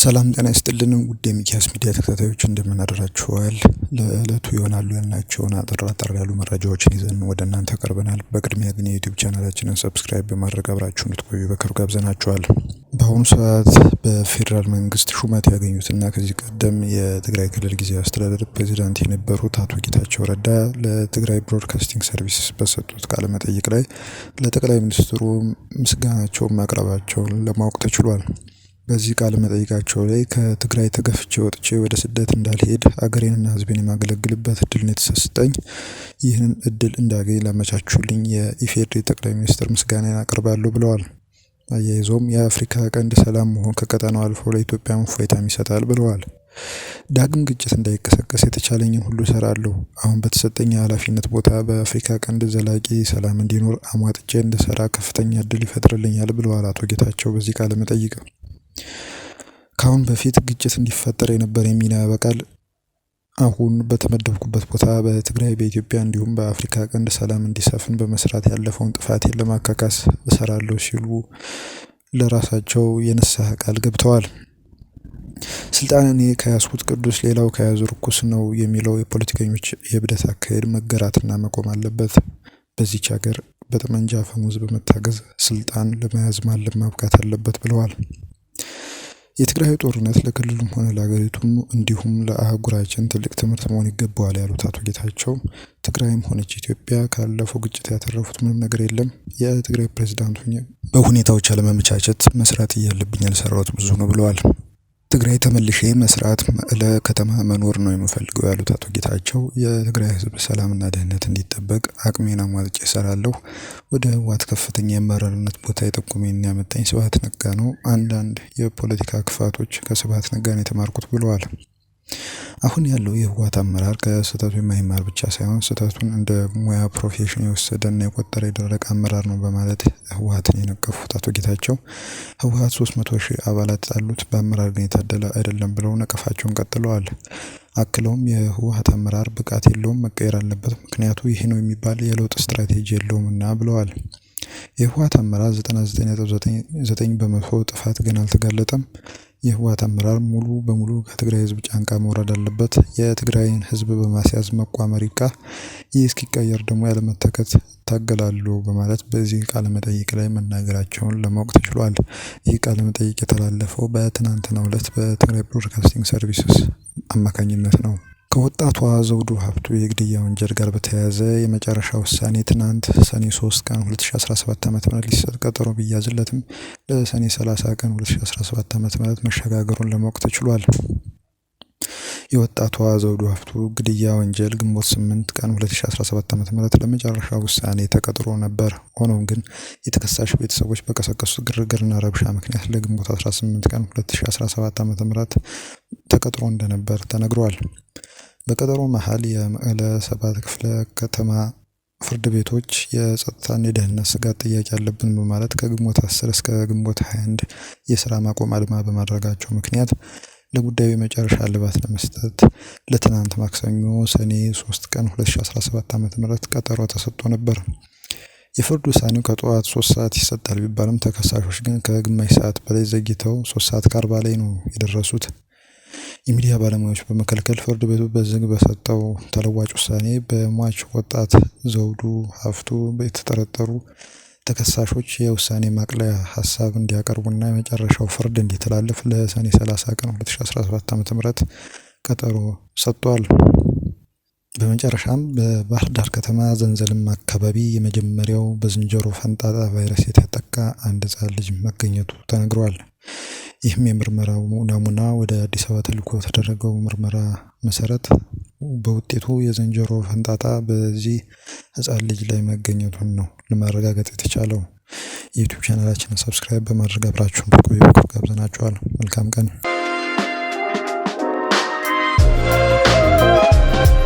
ሰላም ጤና ይስጥልን ውድ የሚኪያስ ሚዲያ ተከታታዮች እንደምን አደራችኋል። ለዕለቱ ይሆናሉ ያልናቸውን አጠር ያሉ መረጃዎችን ይዘን ወደ እናንተ ቀርበናል። በቅድሚያ ግን የዩቲዩብ ቻናላችንን ሰብስክራይብ በማድረግ አብራችሁን እንድትቆዩ በክብር ጋብዘናችኋል። በአሁኑ ሰዓት በፌዴራል መንግስት ሹመት ያገኙትና ከዚህ ቀደም የትግራይ ክልል ጊዜያዊ አስተዳደር ፕሬዚዳንት የነበሩት አቶ ጌታቸው ረዳ ለትግራይ ብሮድካስቲንግ ሰርቪስ በሰጡት ቃለ መጠይቅ ላይ ለጠቅላይ ሚኒስትሩ ምስጋናቸውን ማቅረባቸውን ለማወቅ ተችሏል። በዚህ ቃለ መጠይቃቸው ላይ ከትግራይ ተገፍቼ ወጥቼ ወደ ስደት እንዳልሄድ አገሬንና ሕዝቤን የማገለግልበት እድል ነው የተሰጠኝ። ይህንን እድል እንዳገኝ ላመቻቹልኝ የኢፌዴሪ ጠቅላይ ሚኒስትር ምስጋናን አቀርባለሁ ብለዋል። አያይዘውም የአፍሪካ ቀንድ ሰላም መሆን ከቀጠናው አልፎ ለኢትዮጵያ እፎይታን ይሰጣል ብለዋል። ዳግም ግጭት እንዳይቀሰቀስ የተቻለኝን ሁሉ እሰራለሁ። አሁን በተሰጠኝ የኃላፊነት ቦታ በአፍሪካ ቀንድ ዘላቂ ሰላም እንዲኖር አሟጥጬ እንድሰራ ከፍተኛ እድል ይፈጥርልኛል ብለዋል አቶ ጌታቸው በዚህ ቃለ መጠይቅ። ከአሁን በፊት ግጭት እንዲፈጠር የነበረ ሚና ያበቃል። አሁን በተመደብኩበት ቦታ በትግራይ በኢትዮጵያ እንዲሁም በአፍሪካ ቀንድ ሰላም እንዲሰፍን በመስራት ያለፈውን ጥፋቴን ለማካካስ እሰራለሁ ሲሉ ለራሳቸው የንስሐ ቃል ገብተዋል። ስልጣን እኔ ከያዝኩት ቅዱስ ሌላው ከያዙ ርኩስ ነው የሚለው የፖለቲከኞች የእብደት አካሄድ መገራትና መቆም አለበት። በዚች ሀገር በጠመንጃ አፈሙዝ በመታገዝ ስልጣን ለመያዝ ማለም ማብቃት አለበት ብለዋል። የትግራይ ጦርነት ለክልሉም ሆነ ለሀገሪቱም እንዲሁም ለአህጉራችን ትልቅ ትምህርት መሆን ይገባዋል ያሉት አቶ ጌታቸው ትግራይም ሆነች ኢትዮጵያ ካለፈው ግጭት ያተረፉት ምንም ነገር የለም። የትግራይ ፕሬዝዳንት ሆኜ በሁኔታዎች አለመመቻቸት መስራት እያለብኝ ያልሰራሁት ብዙ ነው ብለዋል። ትግራይ ተመልሼ መስራት ለከተማ መኖር ነው የምፈልገው ያሉት አቶ ጌታቸው የትግራይ ሕዝብ ሰላምና ደህንነት እንዲጠበቅ አቅሜን አሟጥጬ እሰራለሁ። ወደ ህወሓት ከፍተኛ የአመራርነት ቦታ የጠቆመኝ ያመጣኝ ስብሐት ነጋ ነው። አንዳንድ የፖለቲካ ክፋቶች ከስብሐት ነጋ ነው የተማርኩት ብለዋል። አሁን ያለው የህወሓት አመራር ከስህተቱ የማይማር ብቻ ሳይሆን ስህተቱን እንደ ሙያ ፕሮፌሽን የወሰደና የቆጠረ የደረቀ አመራር ነው በማለት ህወሓትን የነቀፉት አቶ ጌታቸው ህወሓት 300,000 አባላት አሉት በአመራር ግን የታደለ አይደለም ብለው ነቀፋቸውን ቀጥለዋል። አክለውም የህወሓት አመራር ብቃት የለውም፣ መቀየር አለበት፣ ምክንያቱ ይሄ ነው የሚባል የለውጥ ስትራቴጂ የለውምና ብለዋል። የህወሓት አመራር 99.9 በመቶ ጥፋት ግን አልተጋለጠም። የህወሓት አመራር ሙሉ በሙሉ ከትግራይ ህዝብ ጫንቃ መውረድ አለበት። የትግራይን ህዝብ በማስያዝ መቋመር ይብቃ። ይህ እስኪቀየር ደግሞ ያለመታከት ታገላለሁ በማለት በዚህ ቃለ መጠይቅ ላይ መናገራቸውን ለማወቅ ተችሏል። ይህ ቃለ መጠይቅ የተላለፈው በትናንትናው ዕለት በትግራይ ብሮድካስቲንግ ሰርቪስስ አማካኝነት ነው። ከወጣቷ ዘውዱ ሀብቱ የግድያ ወንጀል ጋር በተያያዘ የመጨረሻ ውሳኔ ትናንት ሰኔ 3 ቀን 2017 ዓ.ም ሊሰጥ ቀጠሮ ቢያዝለትም ለሰኔ 30 ቀን 2017 ዓ.ም መሸጋገሩን ለማወቅ ተችሏል። የወጣቷ ዘውዱ ሀብቱ ግድያ ወንጀል ግንቦት 8 ቀን 2017 ዓ.ም ለመጨረሻ ውሳኔ ተቀጥሮ ነበር። ሆኖም ግን የተከሳሽ ቤተሰቦች በቀሰቀሱት ግርግርና ረብሻ ምክንያት ለግንቦት 18 ቀን 2017 ዓ.ም ተቀጥሮ እንደነበር ተነግሯል። በቀጠሮ መሃል የመቀለ 7 ክፍለ ከተማ ፍርድ ቤቶች የጸጥታና የደህንነት ስጋት ጥያቄ አለብን በማለት ከግንቦት 10 እስከ ግንቦት 21 የስራ ማቆም አድማ በማድረጋቸው ምክንያት ለጉዳዩ የመጨረሻ እልባት ለመስጠት ለትናንት ማክሰኞ ሰኔ 3 ቀን 2017 ዓ.ም ቀጠሮ ተሰጥቶ ነበር። የፍርድ ውሳኔው ከጠዋት 3 ሰዓት ይሰጣል ቢባልም ተከሳሾች ግን ከግማሽ ሰዓት በላይ ዘግይተው 3 ሰዓት ከ40 ላይ ነው የደረሱት። የሚዲያ ባለሙያዎች በመከልከል ፍርድ ቤቱ በዝግ በሰጠው ተለዋጭ ውሳኔ በሟች ወጣት ዘውዱ ሀብቱ የተጠረጠሩ ተከሳሾች የውሳኔ ማቅለያ ሀሳብ እንዲያቀርቡና የመጨረሻው ፍርድ እንዲተላለፍ ለሰኔ 30 ቀን 2017 ዓ.ም ቀጠሮ ሰጥቷል። በመጨረሻም በባህር ዳር ከተማ ዘንዘልማ አካባቢ የመጀመሪያው በዝንጀሮ ፈንጣጣ ቫይረስ የተጠቃ አንድ ህጻን ልጅ መገኘቱ ተነግሯል። ይህም የምርመራው ናሙና ወደ አዲስ አበባ ተልኮ በተደረገው ምርመራ መሰረት በውጤቱ የዝንጀሮ ፈንጣጣ በዚህ ህጻን ልጅ ላይ መገኘቱን ነው ለማረጋገጥ የተቻለው። የዩቲዩብ ቻናላችንን ሰብስክራይብ በማድረግ አብራችሁን እንድትቆዩ ጋብዘናችኋል። መልካም ቀን።